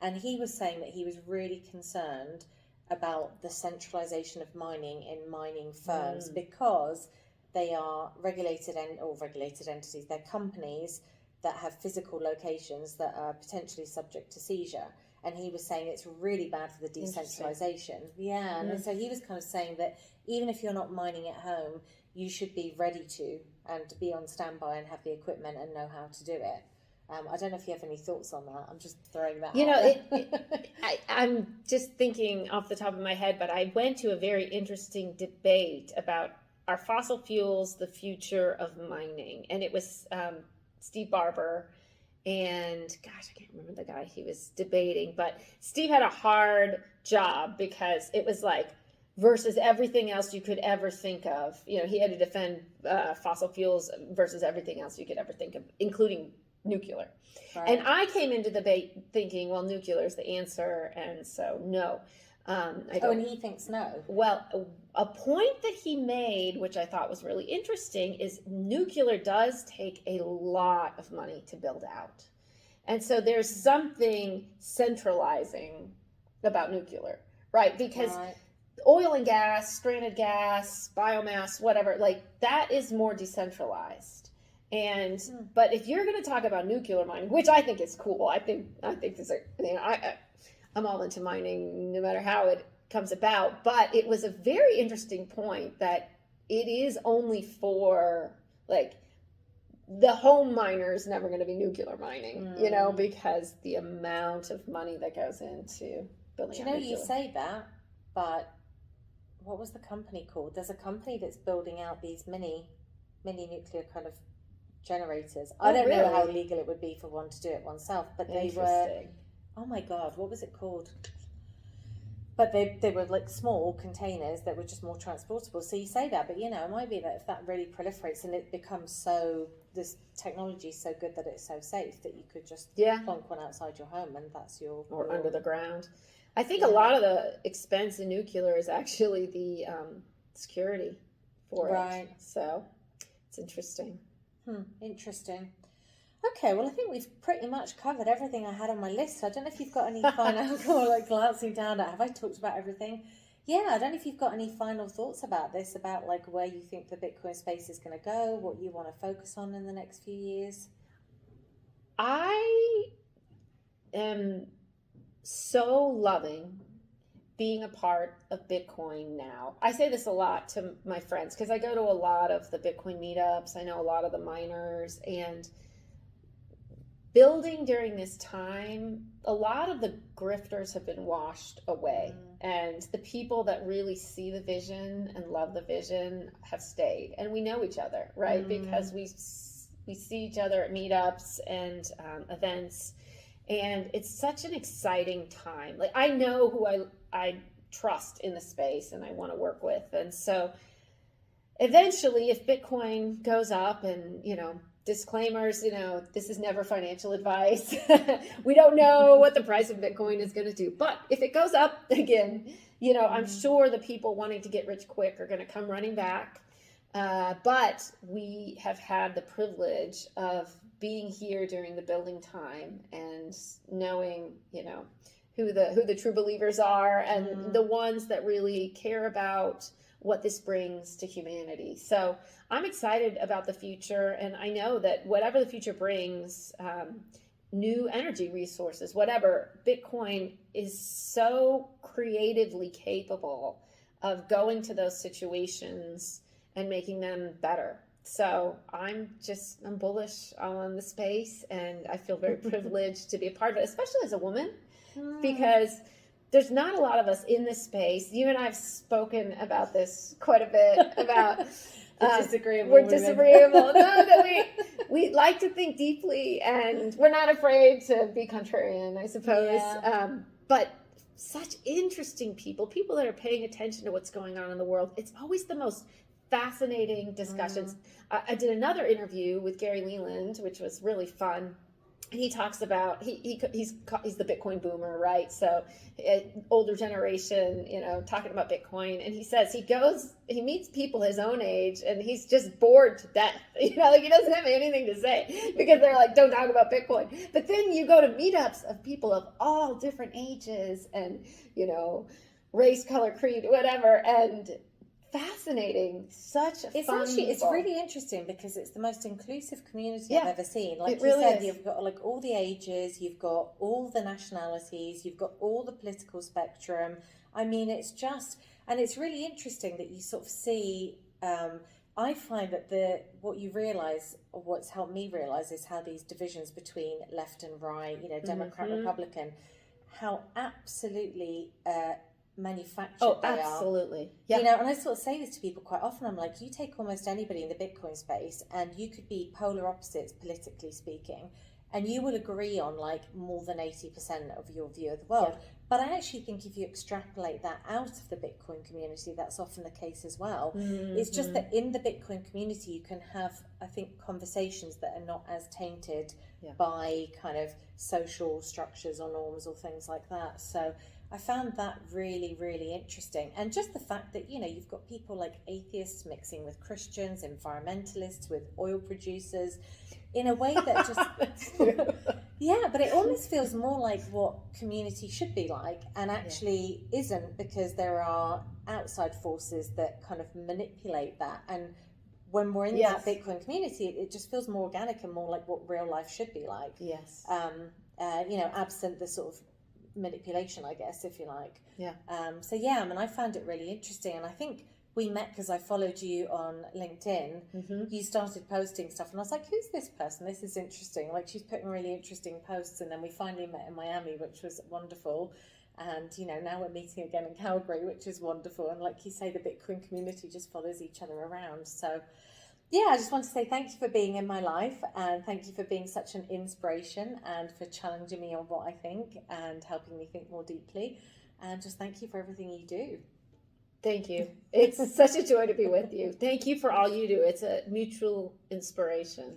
And he was saying that he was really concerned about the centralization of mining in mining firms because they are regulated entities. They're companies that have physical locations that are potentially subject to seizure. And he was saying it's really bad for the decentralization. Yeah, and so he was kind of saying that even if you're not mining at home, you should be ready to and be on standby and have the equipment and know how to do it. I don't know if you have any thoughts on that. I'm just throwing that out. I'm just thinking off the top of my head, but I went to a very interesting debate about are fossil fuels the future of mining? And it was Steve Barber and, gosh, I can't remember the guy he was debating, but Steve had a hard job because it was like versus everything else you could ever think of. He had to defend fossil fuels versus everything else you could ever think of, including nuclear. Right. And I came into the debate thinking, well, nuclear is the answer, and so no. And he thinks no. Well, a point that he made, which I thought was really interesting, is nuclear does take a lot of money to build out. And so there's something centralizing about nuclear, right? Because oil and gas, stranded gas, biomass, whatever, like that is more decentralized. And but if you're going to talk about nuclear mining, which I think is cool, I think this, I'm all into mining no matter how it comes about. But it was a very interesting point that it is only for like the home miner is never going to be nuclear mining, because the amount of money that goes into building. You say that, but what was the company called? There's a company that's building out these mini nuclear kind of generators. I don't know how legal it would be for one to do it oneself, but they were, oh my god, what was it called? But they were like small containers that were just more transportable. So you say that, but it might be that if that really proliferates and it becomes this technology is so good that it's so safe that you could just plonk one outside your home and that's your under the ground. I think a lot of the expense in nuclear is actually the security for it. So it's interesting. Interesting. Okay, well, I think we've pretty much covered everything I had on my list. I don't know if you've got any final, glancing down at, have I talked about everything? Yeah, I don't know if you've got any final thoughts about this, about like where you think the Bitcoin space is going to go, what you want to focus on in the next few years. I am so loving being a part of Bitcoin now. I say this a lot to my friends because I go to a lot of the Bitcoin meetups. I know a lot of the miners, and building during this time, a lot of the grifters have been washed away, and the people that really see the vision and love the vision have stayed, and we know each other, right? Because we see each other at meetups and events. And it's such an exciting time. Like I know who I trust in the space and I want to work with. And so eventually if Bitcoin goes up and, disclaimers, this is never financial advice. We don't know what the price of Bitcoin is going to do. But if it goes up again, I'm sure the people wanting to get rich quick are going to come running back. But we have had the privilege of being here during the building time and knowing, who the true believers are and the ones that really care about what this brings to humanity. So I'm excited about the future, and I know that whatever the future brings, new energy resources, whatever, Bitcoin is so creatively capable of going to those situations and making them better. So I'm bullish on the space, and I feel very privileged to be a part of it, especially as a woman, because there's not a lot of us in this space. You and I have spoken about this quite a bit, about we're disagreeable. No, that we like to think deeply, and we're not afraid to be contrarian, I suppose. Yeah. But such interesting people that are paying attention to what's going on in the world. It's always the most fascinating discussions. I did another interview with Gary Leland, which was really fun. He talks about he's the Bitcoin boomer, right? So older generation, talking about Bitcoin, and he says he meets people his own age, and he's just bored to death. Like he doesn't have anything to say because they're like, don't talk about Bitcoin. But then you go to meetups of people of all different ages and race, color, creed, whatever, and fascinating. It's really interesting because it's the most inclusive community I've ever seen. Like it really you said, is. You've got like all the ages, you've got all the nationalities, you've got all the political spectrum. I mean, it's really interesting that you sort of see. I find that what's helped me realize is how these divisions between left and right, Democrat, Republican, how absolutely manufactured they absolutely. are. Yeah. And I sort of say this to people quite often. I'm like, you take almost anybody in the Bitcoin space and you could be polar opposites politically speaking, and you will agree on like more than 80% of your view of the world. Yeah. But I actually think if you extrapolate that out of the Bitcoin community, that's often the case as well. It's just that in the Bitcoin community, you can have, I think, conversations that are not as tainted by kind of social structures or norms or things like that. So I found that really, really interesting. And just the fact that, you've got people like atheists mixing with Christians, environmentalists with oil producers, in a way that just... Yeah, but it almost feels more like what community should be like, and actually isn't, because there are outside forces that kind of manipulate that. And when we're in that Bitcoin community, it just feels more organic and more like what real life should be like. Yes. Absent the sort of manipulation, I guess, if you like. Yeah. I found it really interesting, and I think we met because I followed you on LinkedIn. You started posting stuff, and I was like, who's this person? This is interesting. Like, she's putting really interesting posts, and then we finally met in Miami, which was wonderful. And now we're meeting again in Calgary, which is wonderful. And like you say, the Bitcoin community just follows each other around. So I just want to say thank you for being in my life, and thank you for being such an inspiration and for challenging me on what I think and helping me think more deeply. And just thank you for everything you do. Thank you. It's such a joy to be with you. Thank you for all you do. It's a mutual inspiration.